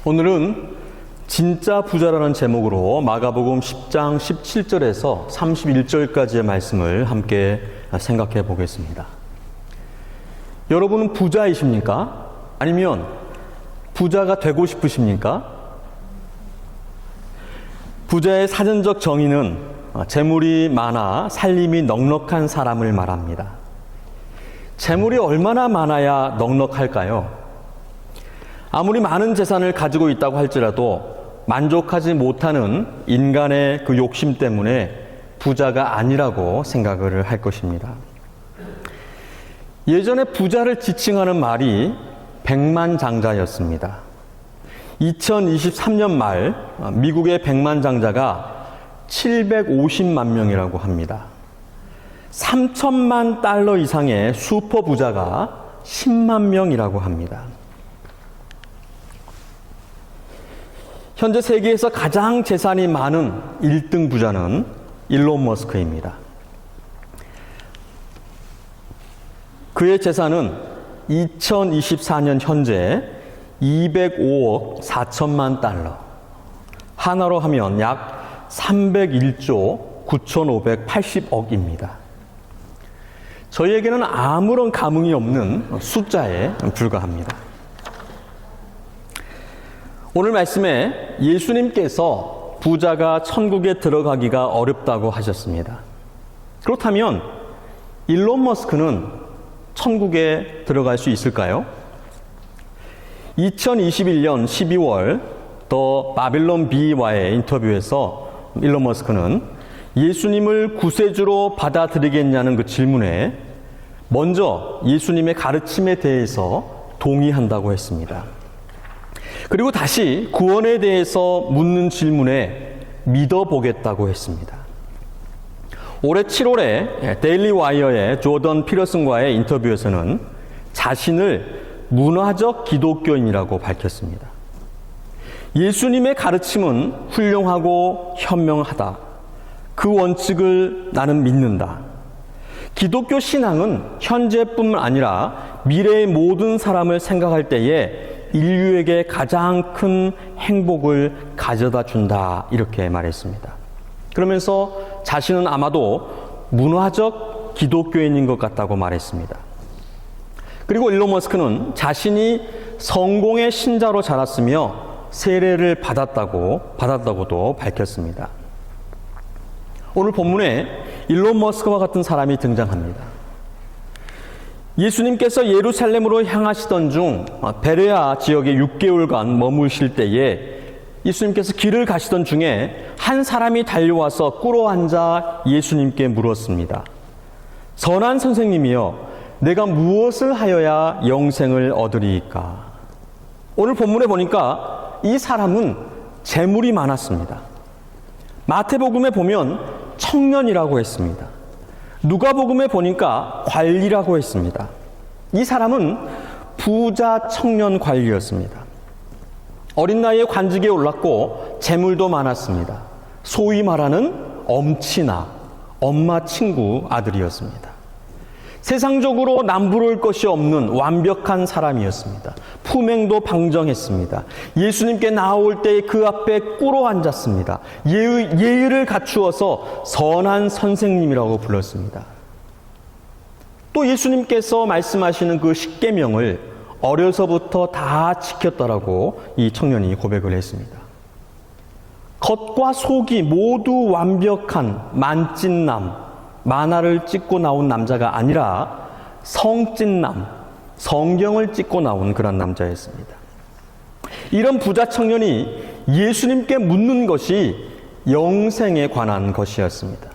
오늘은 진짜 부자라는 제목으로 마가복음 10장 17절에서 31절까지의 말씀을 함께 생각해 보겠습니다. 여러분은 부자이십니까? 아니면 부자가 되고 싶으십니까? 부자의 사전적 정의는 재물이 많아 살림이 넉넉한 사람을 말합니다. 재물이 얼마나 많아야 넉넉할까요? 아무리 많은 재산을 가지고 있다고 할지라도 만족하지 못하는 인간의 그 욕심 때문에 부자가 아니라고 생각을 할 것입니다. 예전에 부자를 지칭하는 말이 백만장자였습니다. 2023년 말 미국의 백만장자가 750만 명이라고 합니다. 3천만 달러 이상의 슈퍼 부자가 10만 명이라고 합니다. 현재 세계에서 가장 재산이 많은 1등 부자는 일론 머스크입니다. 그의 재산은 2024년 현재 205억 4천만 달러, 하나로 하면 약 301조 9,580억입니다. 저희에게는 아무런 감흥이 없는 숫자에 불과합니다. 오늘 말씀에 예수님께서 부자가 천국에 들어가기가 어렵다고 하셨습니다. 그렇다면 일론 머스크는 천국에 들어갈 수 있을까요? 2021년 12월 더 바빌론 B와의 인터뷰에서 일론 머스크는 예수님을 구세주로 받아들이겠냐는 그 질문에 먼저 예수님의 가르침에 대해서 동의한다고 했습니다. 그리고 다시 구원에 대해서 묻는 질문에 믿어보겠다고 했습니다. 올해 7월에 데일리 와이어의 조던 피터슨과의 인터뷰에서는 자신을 문화적 기독교인이라고 밝혔습니다. 예수님의 가르침은 훌륭하고 현명하다. 그 원칙을 나는 믿는다. 기독교 신앙은 현재뿐만 아니라 미래의 모든 사람을 생각할 때에 인류에게 가장 큰 행복을 가져다 준다. 이렇게 말했습니다. 그러면서 자신은 아마도 문화적 기독교인인 것 같다고 말했습니다. 그리고 일론 머스크는 자신이 성공의 신자로 자랐으며 세례를 받았다고도 밝혔습니다. 오늘 본문에 일론 머스크와 같은 사람이 등장합니다. 예수님께서 예루살렘으로 향하시던 중 베레아 지역에 6개월간 머무실 때에 예수님께서 길을 가시던 중에 한 사람이 달려와서 꿇어앉아 예수님께 물었습니다. 선한 선생님이여, 내가 무엇을 하여야 영생을 얻으리이까? 오늘 본문에 보니까 이 사람은 재물이 많았습니다. 마태복음에 보면 청년이라고 했습니다. 누가복음에 보니까 관리라고 했습니다. 이 사람은 부자 청년 관리였습니다. 어린 나이에 관직에 올랐고 재물도 많았습니다. 소위 말하는 엄친아, 엄마 친구 아들이었습니다. 세상적으로 남부러울 것이 없는 완벽한 사람이었습니다. 품행도 방정했습니다. 예수님께 나올 때 그 앞에 꿇어 앉았습니다. 예의를 갖추어서 선한 선생님이라고 불렀습니다. 또 예수님께서 말씀하시는 그 십계명을 어려서부터 다 지켰다라고 이 청년이 고백을 했습니다. 겉과 속이 모두 완벽한 만찢남, 만화를 찍고 나온 남자가 아니라 성찢남, 성경을 찍고 나온 그런 남자였습니다. 이런 부자 청년이 예수님께 묻는 것이 영생에 관한 것이었습니다.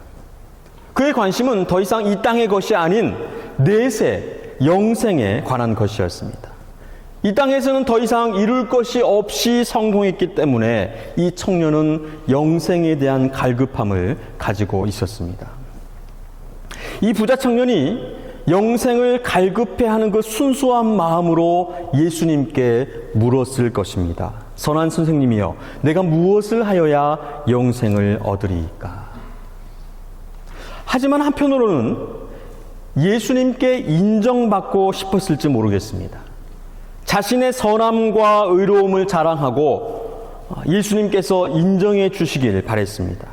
그의 관심은 더 이상 이 땅의 것이 아닌 내세, 영생에 관한 것이었습니다. 이 땅에서는 더 이상 이룰 것이 없이 성공했기 때문에 이 청년은 영생에 대한 갈급함을 가지고 있었습니다. 이 부자 청년이 영생을 갈급해하는 그 순수한 마음으로 예수님께 물었을 것입니다. 선한 선생님이여, 내가 무엇을 하여야 영생을 얻으리이까? 하지만 한편으로는 예수님께 인정받고 싶었을지 모르겠습니다. 자신의 선함과 의로움을 자랑하고 예수님께서 인정해 주시길 바랬습니다.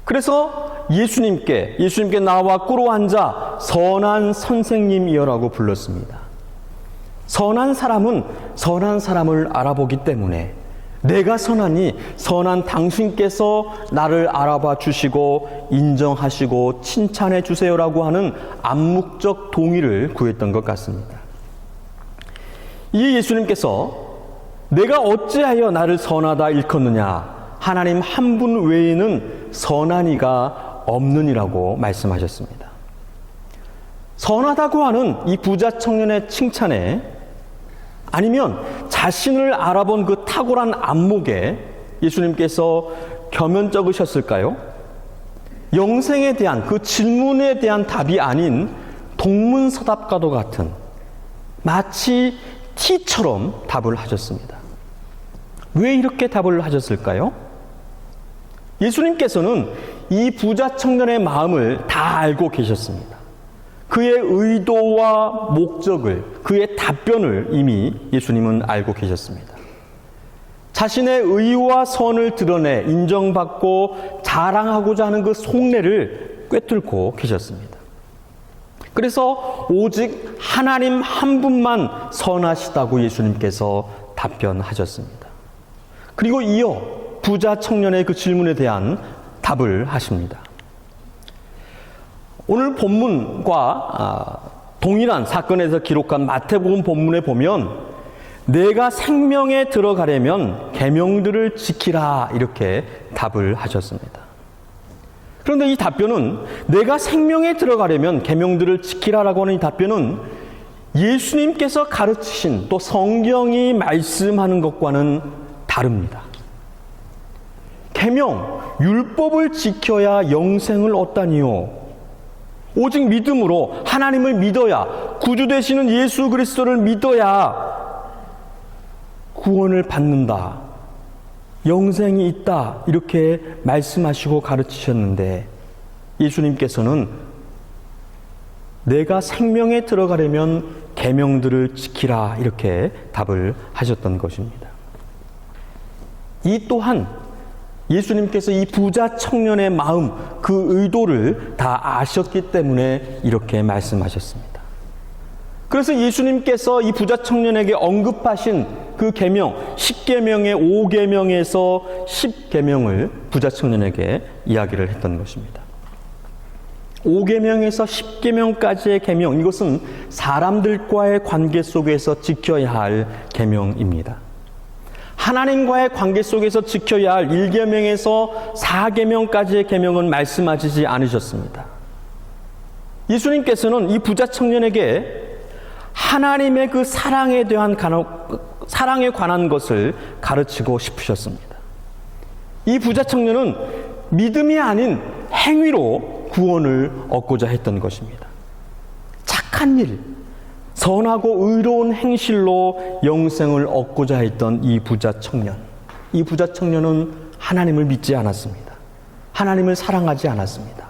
그래서 예수님께 나와 꿇어 앉아 선한 선생님이여라고 불렀습니다. 선한 사람은 선한 사람을 알아보기 때문에 내가 선하니 선한 당신께서 나를 알아봐 주시고 인정하시고 칭찬해 주세요라고 하는 암묵적 동의를 구했던 것 같습니다. 이 예수님께서 내가 어찌하여 나를 선하다 일컫느냐, 하나님 한 분 외에는 선한 이가 없느니라고 말씀하셨습니다. 선하다고 하는 이 부자 청년의 칭찬에, 아니면 자신을 알아본 그 탁월한 안목에 예수님께서 겸연 적으셨을까요? 영생에 대한 그 질문에 대한 답이 아닌 동문서답과도 같은, 마치 티처럼 답을 하셨습니다. 왜 이렇게 답을 하셨을까요? 예수님께서는 이 부자 청년의 마음을 다 알고 계셨습니다. 그의 의도와 목적을, 그의 답변을 이미 예수님은 알고 계셨습니다. 자신의 의와 선을 드러내 인정받고 자랑하고자 하는 그 속내를 꿰뚫고 계셨습니다. 그래서 오직 하나님 한 분만 선하시다고 예수님께서 답변하셨습니다. 그리고 이어 부자 청년의 그 질문에 대한 답을 하십니다. 오늘 본문과 동일한 사건에서 기록한 마태복음 본문에 보면 내가 생명에 들어가려면 계명들을 지키라, 이렇게 답을 하셨습니다. 그런데 이 답변은, 내가 생명에 들어가려면 계명들을 지키라라고 하는 이 답변은 예수님께서 가르치신, 또 성경이 말씀하는 것과는 다릅니다. 계명, 율법을 지켜야 영생을 얻다니요, 오직 믿음으로 하나님을 믿어야, 구주 되시는 예수 그리스도를 믿어야 구원을 받는다, 영생이 있다, 이렇게 말씀하시고 가르치셨는데, 예수님께서는 내가 생명에 들어가려면 계명들을 지키라, 이렇게 답을 하셨던 것입니다. 이 또한 예수님께서 이 부자 청년의 마음, 그 의도를 다 아셨기 때문에 이렇게 말씀하셨습니다. 그래서 예수님께서 이 부자 청년에게 언급하신 그 계명, 10계명의 5계명에서 10계명을 부자 청년에게 이야기를 했던 것입니다. 5계명에서 10계명까지의 계명, 이것은 사람들과의 관계 속에서 지켜야 할 계명입니다. 하나님과의 관계 속에서 지켜야 할 1계명에서 4계명까지의 계명은 말씀하시지 않으셨습니다. 예수님께서는 이 부자 청년에게 하나님의 그 사랑에 관한 것을 가르치고 싶으셨습니다. 이 부자 청년은 믿음이 아닌 행위로 구원을 얻고자 했던 것입니다. 착한 일, 선하고 의로운 행실로 영생을 얻고자 했던 이 부자 청년. 이 부자 청년은 하나님을 믿지 않았습니다. 하나님을 사랑하지 않았습니다.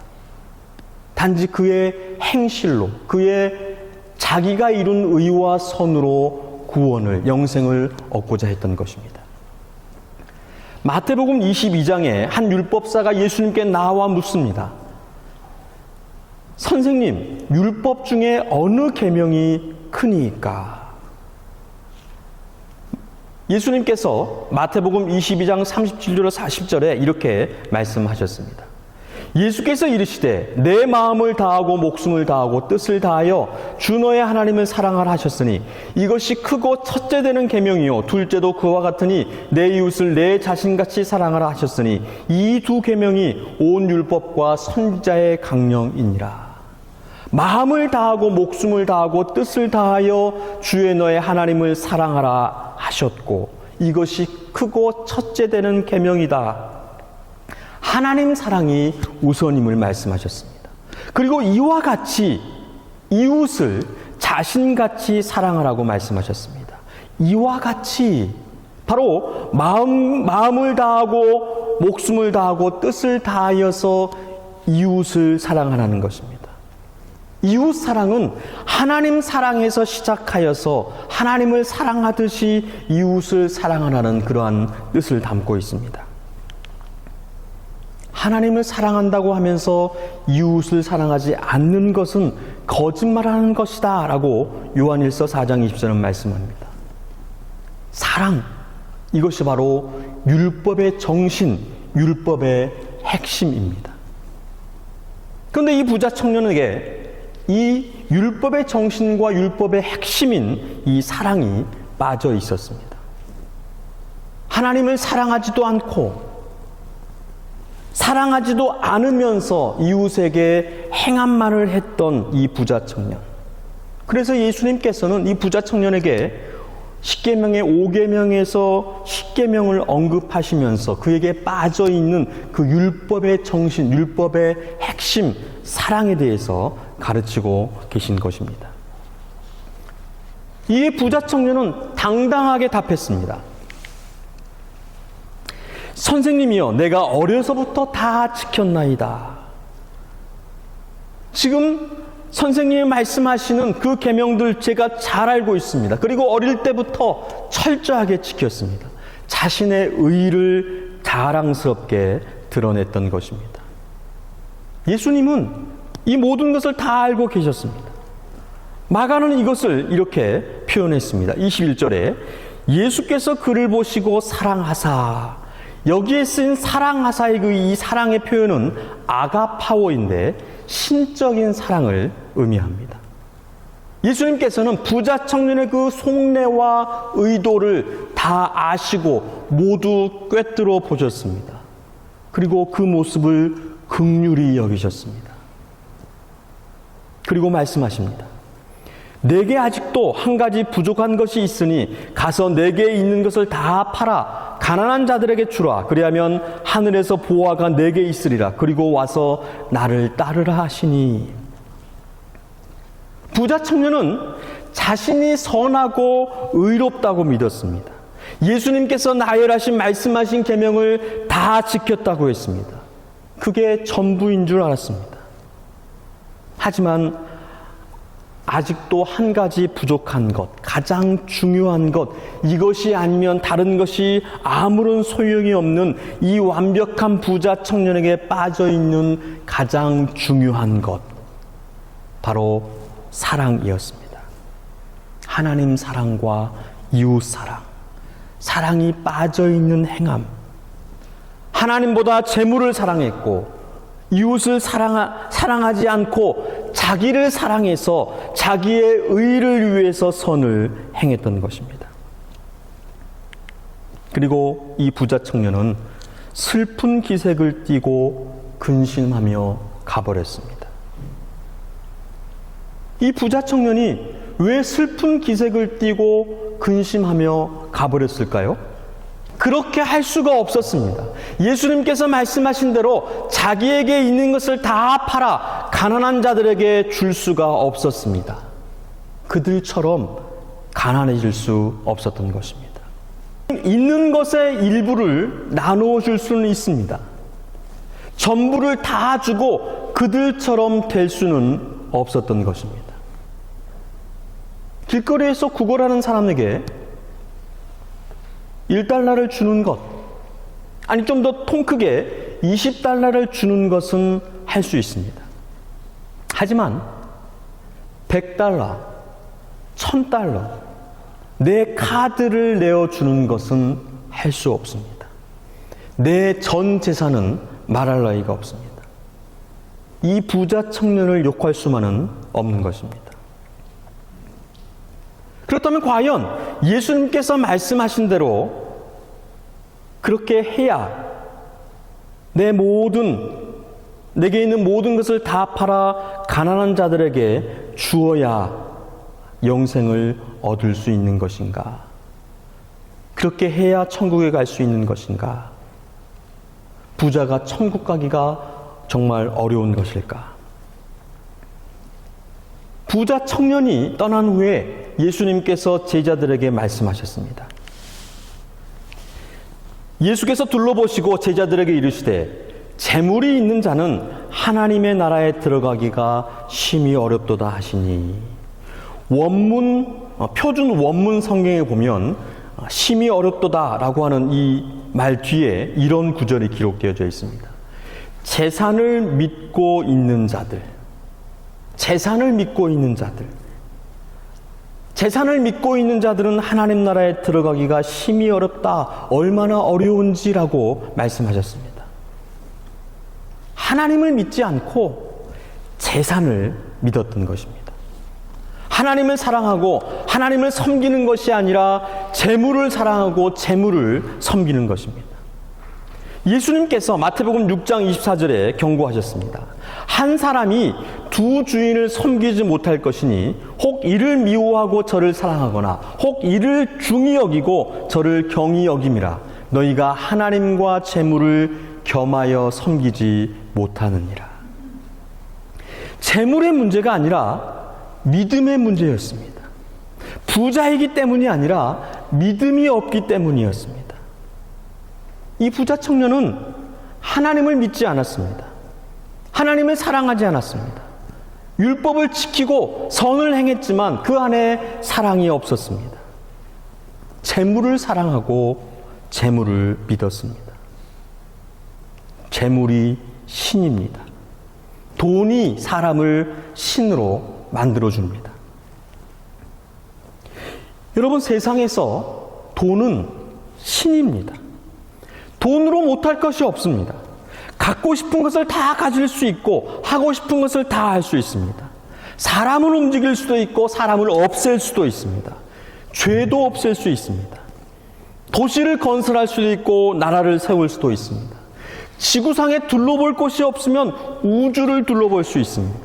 단지 그의 행실로, 그의 자기가 이룬 의와 선으로 구원을, 영생을 얻고자 했던 것입니다. 마태복음 22장에 한 율법사가 예수님께 나와 묻습니다. 선생님, 율법 중에 어느 계명이 크니까? 예수님께서 마태복음 22장 37절로 40절에 이렇게 말씀하셨습니다. 예수께서 이르시되 내 마음을 다하고 목숨을 다하고 뜻을 다하여 주 너의 하나님을 사랑하라 하셨으니 이것이 크고 첫째 되는 계명이요 둘째도 그와 같으니 내 이웃을 내 자신같이 사랑하라 하셨으니 이 두 계명이 온 율법과 선지자의 강령이니라. 마음을 다하고 목숨을 다하고 뜻을 다하여 주의 너의 하나님을 사랑하라 하셨고 이것이 크고 첫째 되는 계명이다. 하나님 사랑이 우선임을 말씀하셨습니다. 그리고 이와 같이 이웃을 자신같이 사랑하라고 말씀하셨습니다. 이와 같이 바로 마음을 다하고 목숨을 다하고 뜻을 다하여서 이웃을 사랑하라는 것입니다. 이웃 사랑은 하나님 사랑에서 시작하여서 하나님을 사랑하듯이 이웃을 사랑하라는 그러한 뜻을 담고 있습니다. 하나님을 사랑한다고 하면서 이웃을 사랑하지 않는 것은 거짓말하는 것이다 라고 요한일서 4장 20절은 말씀합니다. 사랑, 이것이 바로 율법의 정신, 율법의 핵심입니다. 그런데 이 부자 청년에게 이 율법의 정신과 율법의 핵심인 이 사랑이 빠져 있었습니다. 하나님을 사랑하지도 않고 사랑하지도 않으면서 이웃에게 행함만을 했던 이 부자 청년. 그래서 예수님께서는 이 부자 청년에게 십계명의 5계명에서 10계명을 언급하시면서 그에게 빠져 있는 그 율법의 정신, 율법의 핵심, 사랑에 대해서 가르치고 계신 것입니다. 이 부자 청년은 당당하게 답했습니다. 선생님이여, 내가 어려서부터 다 지켰나이다. 지금 선생님이 말씀하시는 그 계명들 제가 잘 알고 있습니다. 그리고 어릴 때부터 철저하게 지켰습니다. 자신의 의를 자랑스럽게 드러냈던 것입니다. 예수님은 이 모든 것을 다 알고 계셨습니다. 마가는 이것을 이렇게 표현했습니다. 21절에 예수께서 그를 보시고 사랑하사, 여기에 쓴 사랑하사의 이 사랑의 표현은 아가파오인데 신적인 사랑을 의미합니다. 예수님께서는 부자 청년의 그 속내와 의도를 다 아시고 모두 꿰뚫어 보셨습니다. 그리고 그 모습을 긍휼히 여기셨습니다. 그리고 말씀하십니다. 내게 아직도 한 가지 부족한 것이 있으니 가서 내게 있는 것을 다 팔아 가난한 자들에게 주라. 그리하면 하늘에서 보화가 내게 있으리라. 그리고 와서 나를 따르라 하시니. 부자 청년은 자신이 선하고 의롭다고 믿었습니다. 예수님께서 나열하신 말씀하신 계명을 다 지켰다고 했습니다. 그게 전부인 줄 알았습니다. 하지만 아직도 한 가지 부족한 것, 가장 중요한 것, 이것이 아니면 다른 것이 아무런 소용이 없는 이 완벽한 부자 청년에게 빠져있는 가장 중요한 것, 바로 사랑이었습니다. 하나님 사랑과 이웃 사랑, 사랑이 빠져있는 행함. 하나님보다 재물을 사랑했고 이웃을 사랑하지 않고 자기를 사랑해서 자기의 의를 위해서 선을 행했던 것입니다. 그리고 이 부자 청년은 슬픈 기색을 띠고 근심하며 가버렸습니다. 이 부자 청년이 왜 슬픈 기색을 띠고 근심하며 가버렸을까요? 그렇게 할 수가 없었습니다. 예수님께서 말씀하신 대로 자기에게 있는 것을 다 팔아 가난한 자들에게 줄 수가 없었습니다. 그들처럼 가난해질 수 없었던 것입니다. 있는 것의 일부를 나누어 줄 수는 있습니다. 전부를 다 주고 그들처럼 될 수는 없었던 것입니다. 길거리에서 구걸하는 사람에게 1달러를 주는 것, 아니 좀 더 통 크게 20달러를 주는 것은 할 수 있습니다. 하지만 100달러, 1000달러, 내 카드를 내어주는 것은 할 수 없습니다. 내 전 재산은 말할 나위가 없습니다. 이 부자 청년을 욕할 수만은 없는 것입니다. 그렇다면 과연 예수님께서 말씀하신 대로 그렇게 해야 내게 있는 모든 것을 다 팔아 가난한 자들에게 주어야 영생을 얻을 수 있는 것인가? 그렇게 해야 천국에 갈 수 있는 것인가? 부자가 천국 가기가 정말 어려운 것일까? 부자 청년이 떠난 후에 예수님께서 제자들에게 말씀하셨습니다. 예수께서 둘러보시고 제자들에게 이르시되 재물이 있는 자는 하나님의 나라에 들어가기가 심히 어렵도다 하시니 표준 원문 성경에 보면 심히 어렵도다라고 하는 이 말 뒤에 이런 구절이 기록되어져 있습니다. 재산을 믿고 있는 자들, 재산을 믿고 있는 자들, 재산을 믿고 있는 자들은 하나님 나라에 들어가기가 심히 어렵다, 얼마나 어려운지라고 말씀하셨습니다. 하나님을 믿지 않고 재산을 믿었던 것입니다. 하나님을 사랑하고 하나님을 섬기는 것이 아니라 재물을 사랑하고 재물을 섬기는 것입니다. 예수님께서 마태복음 6장 24절에 경고하셨습니다. 한 사람이 두 주인을 섬기지 못할 것이니 혹 이를 미워하고 저를 사랑하거나 혹 이를 중히 여기고 저를 경히 여김이라. 너희가 하나님과 재물을 겸하여 섬기지 못하느니라. 재물의 문제가 아니라 믿음의 문제였습니다. 부자이기 때문이 아니라 믿음이 없기 때문이었습니다. 이 부자 청년은 하나님을 믿지 않았습니다. 하나님을 사랑하지 않았습니다. 율법을 지키고 선을 행했지만 그 안에 사랑이 없었습니다. 재물을 사랑하고 재물을 믿었습니다. 재물이 신입니다. 돈이 사람을 신으로 만들어줍니다. 여러분, 세상에서 돈은 신입니다. 돈으로 못할 것이 없습니다. 갖고 싶은 것을 다 가질 수 있고 하고 싶은 것을 다 할 수 있습니다. 사람을 움직일 수도 있고 사람을 없앨 수도 있습니다. 죄도 없앨 수 있습니다. 도시를 건설할 수도 있고 나라를 세울 수도 있습니다. 지구상에 둘러볼 곳이 없으면 우주를 둘러볼 수 있습니다.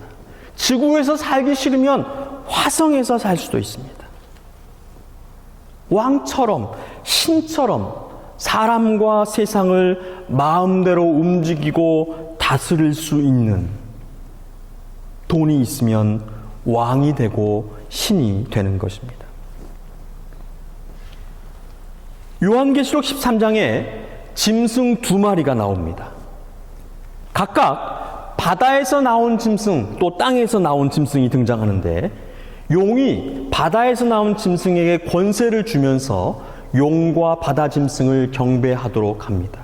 지구에서 살기 싫으면 화성에서 살 수도 있습니다. 왕처럼 신처럼 사람과 세상을 마음대로 움직이고 다스릴 수 있는 돈이 있으면 왕이 되고 신이 되는 것입니다. 요한계시록 13장에 짐승 2마리가 나옵니다. 각각 바다에서 나온 짐승 또 땅에서 나온 짐승이 등장하는데 용이 바다에서 나온 짐승에게 권세를 주면서 용과 바다 짐승을 경배하도록 합니다.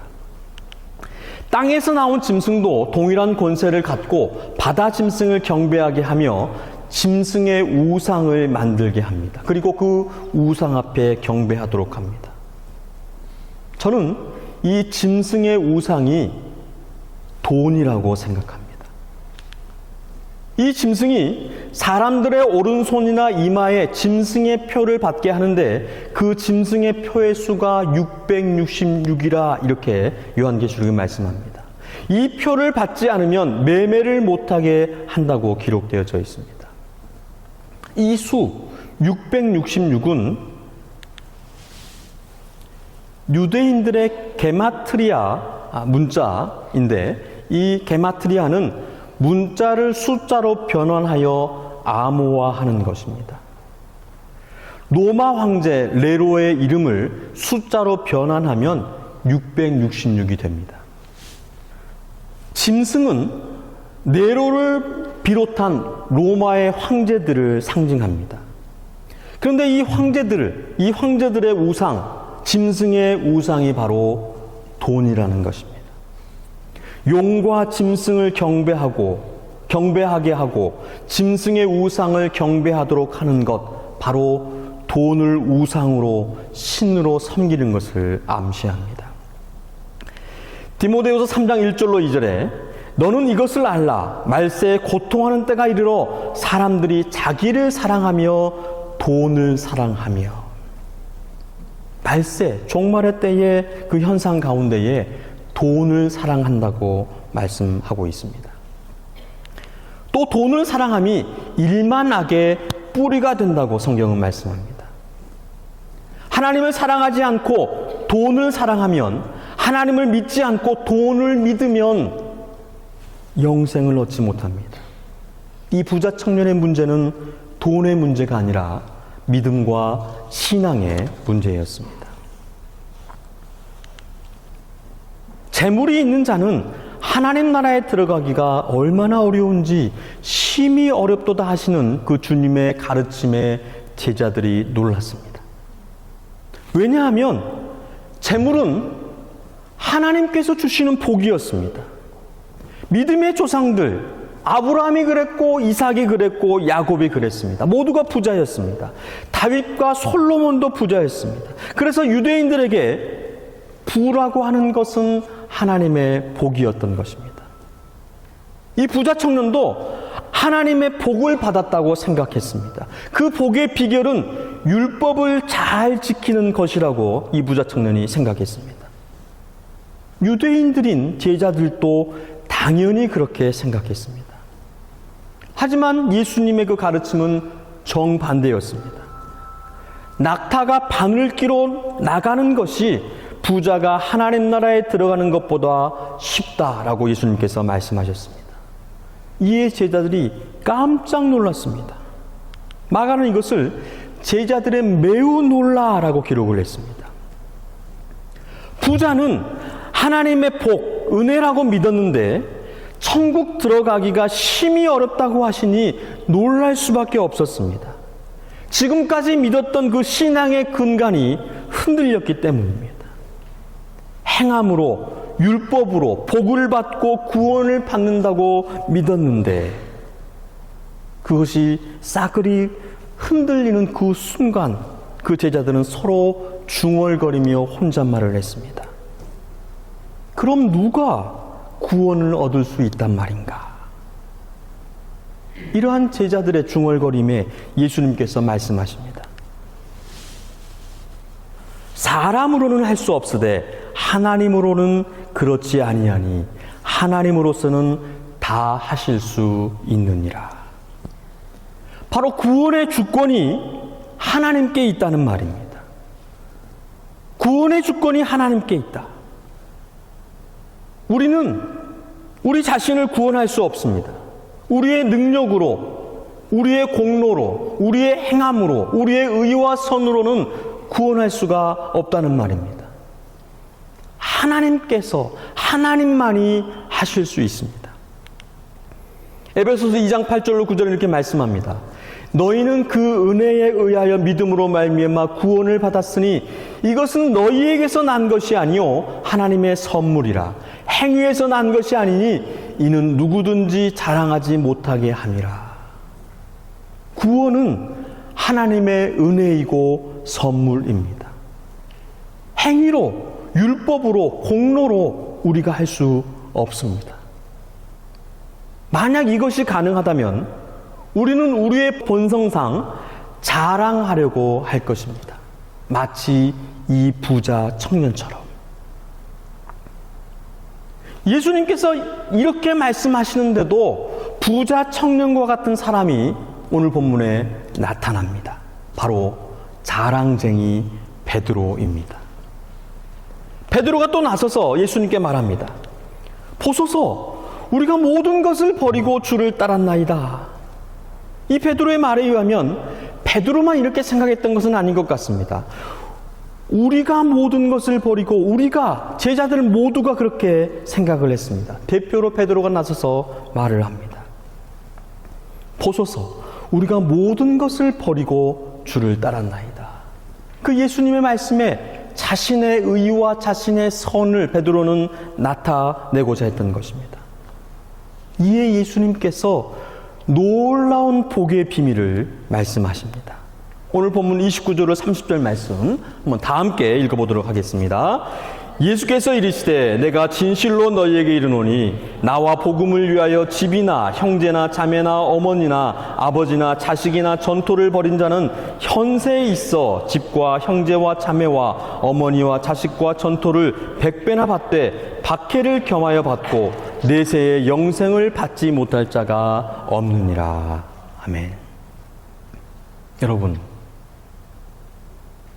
땅에서 나온 짐승도 동일한 권세를 갖고 바다 짐승을 경배하게 하며 짐승의 우상을 만들게 합니다. 그리고 그 우상 앞에 경배하도록 합니다. 저는 이 짐승의 우상이 돈이라고 생각합니다. 이 짐승이 사람들의 오른손이나 이마에 짐승의 표를 받게 하는데 그 짐승의 표의 수가 666이라 이렇게 요한계시록에 말씀합니다. 이 표를 받지 않으면 매매를 못하게 한다고 기록되어져 있습니다. 이 수 666은 유대인들의 게마트리아 문자인데 이 게마트리아는 문자를 숫자로 변환하여 암호화하는 것입니다. 로마 황제 네로의 이름을 숫자로 변환하면 666이 됩니다. 짐승은 네로를 비롯한 로마의 황제들을 상징합니다. 그런데 이 황제들의 우상, 짐승의 우상이 바로 돈이라는 것입니다. 용과 짐승을 경배하게 하고 짐승의 우상을 경배하도록 하는 것, 바로 돈을 우상으로 신으로 섬기는 것을 암시합니다. 디모데후서 3장 1절로 2절에 너는 이것을 알라. 말세에 고통하는 때가 이르러 사람들이 자기를 사랑하며 돈을 사랑하며. 말세, 종말의 때의 그 현상 가운데에 돈을 사랑한다고 말씀하고 있습니다. 또 돈을 사랑함이 일만 악의 뿌리가 된다고 성경은 말씀합니다. 하나님을 사랑하지 않고 돈을 사랑하면, 하나님을 믿지 않고 돈을 믿으면 영생을 얻지 못합니다. 이 부자 청년의 문제는 돈의 문제가 아니라 믿음과 신앙의 문제였습니다. 재물이 있는 자는 하나님 나라에 들어가기가 얼마나 어려운지 심히 어렵도다 하시는 그 주님의 가르침에 제자들이 놀랐습니다. 왜냐하면 재물은 하나님께서 주시는 복이었습니다. 믿음의 조상들, 아브라함이 그랬고 이삭이 그랬고 야곱이 그랬습니다. 모두가 부자였습니다. 다윗과 솔로몬도 부자였습니다. 그래서 유대인들에게 부라고 하는 것은 하나님의 복이었던 것입니다. 이 부자 청년도 하나님의 복을 받았다고 생각했습니다. 그 복의 비결은 율법을 잘 지키는 것이라고 이 부자 청년이 생각했습니다. 유대인들인 제자들도 당연히 그렇게 생각했습니다. 하지만 예수님의 그 가르침은 정반대였습니다. 낙타가 바늘 끼로 나가는 것이 부자가 하나님 나라에 들어가는 것보다 쉽다라고 예수님께서 말씀하셨습니다. 이에 제자들이 깜짝 놀랐습니다. 마가는 이것을 제자들의 매우 놀라라고 기록을 했습니다. 부자는 하나님의 복, 은혜라고 믿었는데 천국 들어가기가 심히 어렵다고 하시니 놀랄 수밖에 없었습니다. 지금까지 믿었던 그 신앙의 근간이 흔들렸기 때문입니다. 행함으로, 율법으로 복을 받고 구원을 받는다고 믿었는데 그것이 싸그리 흔들리는 그 순간 그 제자들은 서로 중얼거리며 혼잣말을 했습니다. 그럼 누가 구원을 얻을 수 있단 말인가? 이러한 제자들의 중얼거림에 예수님께서 말씀하십니다. 사람으로는 할 수 없으되 하나님으로는 그렇지 아니하니 하나님으로서는 다 하실 수 있느니라. 바로 구원의 주권이 하나님께 있다는 말입니다. 구원의 주권이 하나님께 있다. 우리는 우리 자신을 구원할 수 없습니다. 우리의 능력으로, 우리의 공로로, 우리의 행함으로, 우리의 의와 선으로는 구원할 수가 없다는 말입니다. 하나님께서, 하나님만이 하실 수 있습니다. 에베소서 2장 8절로 9절에 이렇게 말씀합니다. 너희는 그 은혜에 의하여 믿음으로 말미암아 구원을 받았으니 이것은 너희에게서 난 것이 아니요 하나님의 선물이라. 행위에서 난 것이 아니니 이는 누구든지 자랑하지 못하게 함이라. 구원은 하나님의 은혜이고 선물입니다. 행위로, 율법으로, 공로로 우리가 할 수 없습니다. 만약 이것이 가능하다면 우리는 우리의 본성상 자랑하려고 할 것입니다. 마치 이 부자 청년처럼. 예수님께서 이렇게 말씀하시는데도 부자 청년과 같은 사람이 오늘 본문에 나타납니다. 바로 자랑쟁이 베드로입니다. 베드로가 또 나서서 예수님께 말합니다. 보소서, 우리가 모든 것을 버리고 주를 따랐나이다. 이 베드로의 말에 의하면 베드로만 이렇게 생각했던 것은 아닌 것 같습니다. 우리가 모든 것을 버리고 우리가 제자들 모두가 그렇게 생각을 했습니다. 대표로 베드로가 나서서 말을 합니다. 보소서, 우리가 모든 것을 버리고 주를 따랐나이다. 그 예수님의 말씀에 자신의 의와 자신의 선을 베드로는 나타내고자 했던 것입니다. 이에 예수님께서 놀라운 복의 비밀을 말씀하십니다. 오늘 본문 29절로 30절 말씀 한번 다 함께 읽어보도록 하겠습니다. 예수께서 이르시되 내가 진실로 너희에게 이르노니 나와 복음을 위하여 집이나 형제나 자매나 어머니나 아버지나 자식이나 전토를 벌인 자는 현세에 있어 집과 형제와 자매와 어머니와 자식과 전토를 100배나 받되 박해를 겸하여 받고 내세에 영생을 받지 못할 자가 없느니라. 아멘. 여러분,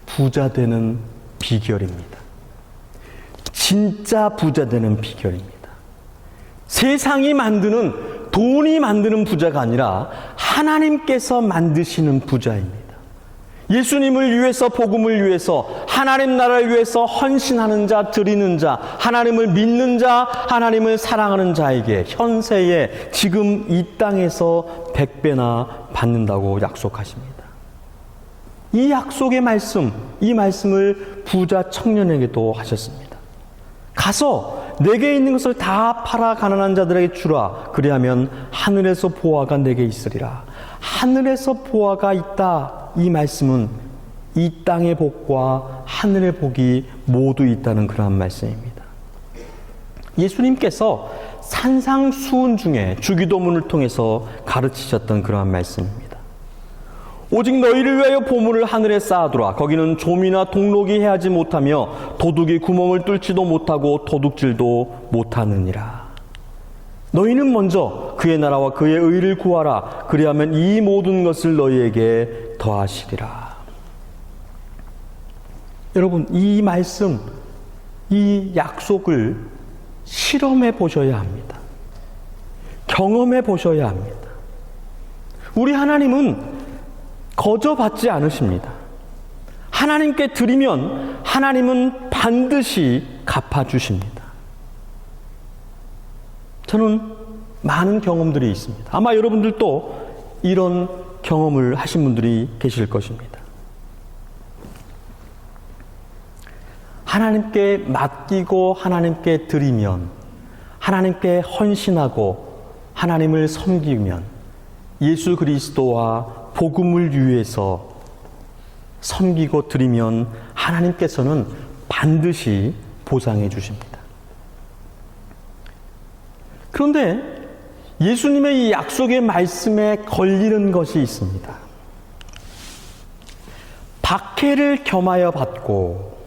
부자 되는 비결입니다. 진짜 부자 되는 비결입니다. 세상이 만드는, 돈이 만드는 부자가 아니라 하나님께서 만드시는 부자입니다. 예수님을 위해서, 복음을 위해서, 하나님 나라를 위해서 헌신하는 자, 드리는 자, 하나님을 믿는 자, 하나님을 사랑하는 자에게 현세에 지금 이 땅에서 100배나 받는다고 약속하십니다. 이 약속의 말씀, 이 말씀을 부자 청년에게도 하셨습니다. 가서 내게 있는 것을 다 팔아 가난한 자들에게 주라. 그리하면 하늘에서 보화가 내게 있으리라. 하늘에서 보화가 있다. 이 말씀은 이 땅의 복과 하늘의 복이 모두 있다는 그러한 말씀입니다. 예수님께서 산상수훈 중에 주기도문을 통해서 가르치셨던 그러한 말씀입니다. 오직 너희를 위하여 보물을 하늘에 쌓아두라. 거기는 좀이나 동록이 해하지 못하며 도둑이 구멍을 뚫지도 못하고 도둑질도 못하느니라. 너희는 먼저 그의 나라와 그의 의를 구하라. 그리하면 이 모든 것을 너희에게 더하시리라. 여러분, 이 말씀, 이 약속을 실험해 보셔야 합니다. 경험해 보셔야 합니다. 우리 하나님은 거저 받지 않으십니다. 하나님께 드리면 하나님은 반드시 갚아주십니다. 저는 많은 경험들이 있습니다. 아마 여러분들도 이런 경험을 하신 분들이 계실 것입니다. 하나님께 맡기고 하나님께 드리면, 하나님께 헌신하고 하나님을 섬기면 예수 그리스도와 복음을 위해서 섬기고 드리면 하나님께서는 반드시 보상해 주십니다. 그런데 예수님의 이 약속의 말씀에 걸리는 것이 있습니다. 박해를 겸하여 받고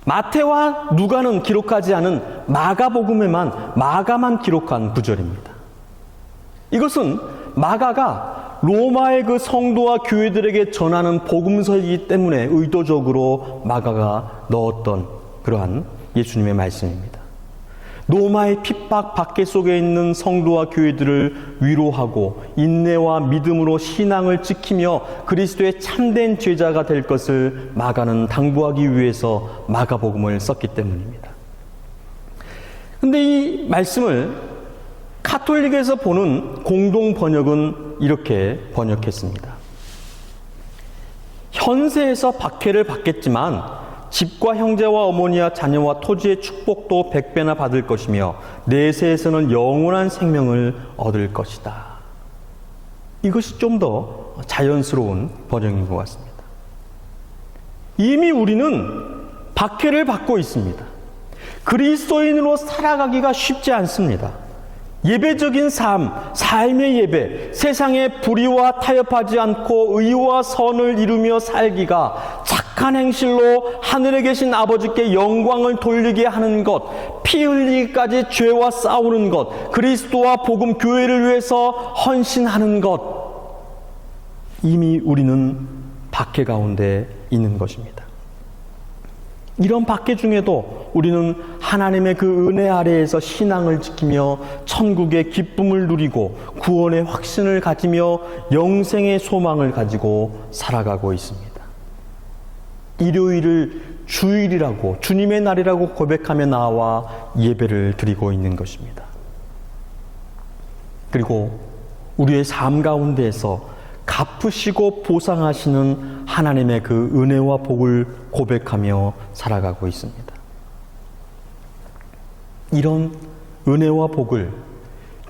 마태와 누가는 기록하지 않은 마가만 기록한 구절입니다. 이것은 마가가 로마의 그 성도와 교회들에게 전하는 복음서이기 때문에 의도적으로 마가가 넣었던 그러한 예수님의 말씀입니다. 로마의 핍박 박해 속에 있는 성도와 교회들을 위로하고 인내와 믿음으로 신앙을 지키며 그리스도의 참된 제자가 될 것을 마가는 당부하기 위해서 마가복음을 썼기 때문입니다. 그런데 이 말씀을 카톨릭에서 보는 공동 번역은 이렇게 번역했습니다. 현세에서 박해를 받겠지만 집과 형제와 어머니와 자녀와 토지의 축복도 100배나 받을 것이며 내세에서는 영원한 생명을 얻을 것이다. 이것이 좀 더 자연스러운 번역인 것 같습니다. 이미 우리는 박해를 받고 있습니다. 그리스도인으로 살아가기가 쉽지 않습니다. 예배적인 삶의 예배, 세상의 불의와 타협하지 않고 의와 선을 이루며 살기가 착한 행실로 하늘에 계신 아버지께 영광을 돌리게 하는 것, 피 흘리기까지 죄와 싸우는 것, 그리스도와 복음 교회를 위해서 헌신하는 것, 이미 우리는 박해 가운데 있는 것입니다. 이런 박해 중에도 우리는 하나님의 그 은혜 아래에서 신앙을 지키며 천국의 기쁨을 누리고 구원의 확신을 가지며 영생의 소망을 가지고 살아가고 있습니다. 일요일을 주일이라고, 주님의 날이라고 고백하며 나와 예배를 드리고 있는 것입니다. 그리고 우리의 삶 가운데에서 갚으시고 보상하시는 하나님의 그 은혜와 복을 고백하며 살아가고 있습니다. 이런 은혜와 복을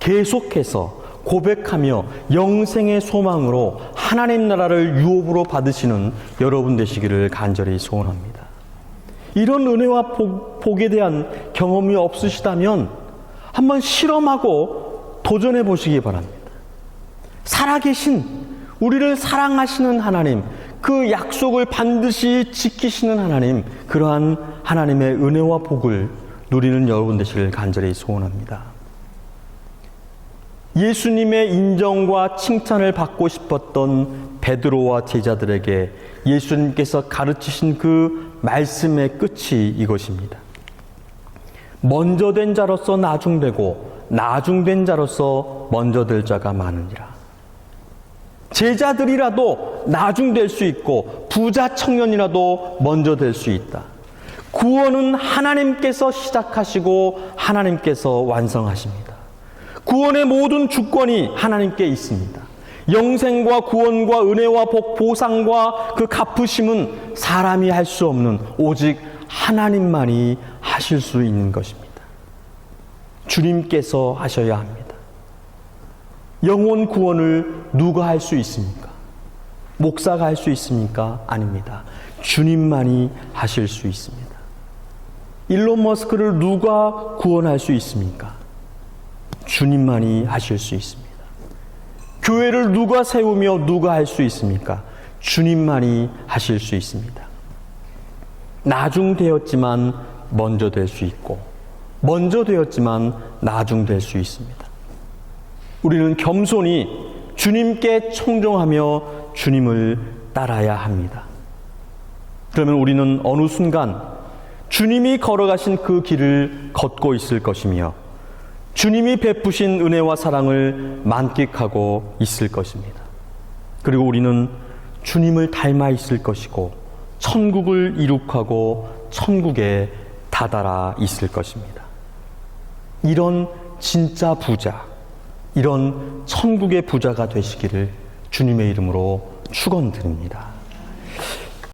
계속해서 고백하며 영생의 소망으로 하나님 나라를 유업으로 받으시는 여러분 되시기를 간절히 소원합니다. 이런 은혜와 복에 대한 경험이 없으시다면 한번 실험하고 도전해 보시기 바랍니다. 살아계신 우리를 사랑하시는 하나님, 그 약속을 반드시 지키시는 하나님, 그러한 하나님의 은혜와 복을 누리는 여러분 되시길 간절히 소원합니다. 예수님의 인정과 칭찬을 받고 싶었던 베드로와 제자들에게 예수님께서 가르치신 그 말씀의 끝이 이것입니다. 먼저 된 자로서 나중되고 나중된 자로서 먼저 될 자가 많으니라. 제자들이라도 나중 될 수 있고 부자 청년이라도 먼저 될 수 있다. 구원은 하나님께서 시작하시고 하나님께서 완성하십니다. 구원의 모든 주권이 하나님께 있습니다. 영생과 구원과 은혜와 복, 보상과 그 갚으심은 사람이 할 수 없는 오직 하나님만이 하실 수 있는 것입니다. 주님께서 하셔야 합니다. 영혼 구원을 누가 할 수 있습니까? 목사가 할 수 있습니까? 아닙니다. 주님만이 하실 수 있습니다. 일론 머스크를 누가 구원할 수 있습니까? 주님만이 하실 수 있습니다. 교회를 누가 세우며 누가 할 수 있습니까? 주님만이 하실 수 있습니다. 나중 되었지만 먼저 될 수 있고 먼저 되었지만 나중 될 수 있습니다. 우리는 겸손히 주님께 청종하며 주님을 따라야 합니다. 그러면 우리는 어느 순간 주님이 걸어가신 그 길을 걷고 있을 것이며 주님이 베푸신 은혜와 사랑을 만끽하고 있을 것입니다. 그리고 우리는 주님을 닮아 있을 것이고 천국을 이룩하고 천국에 다다라 있을 것입니다. 이런 진짜 부자, 이런 천국의 부자가 되시기를 주님의 이름으로 축원드립니다.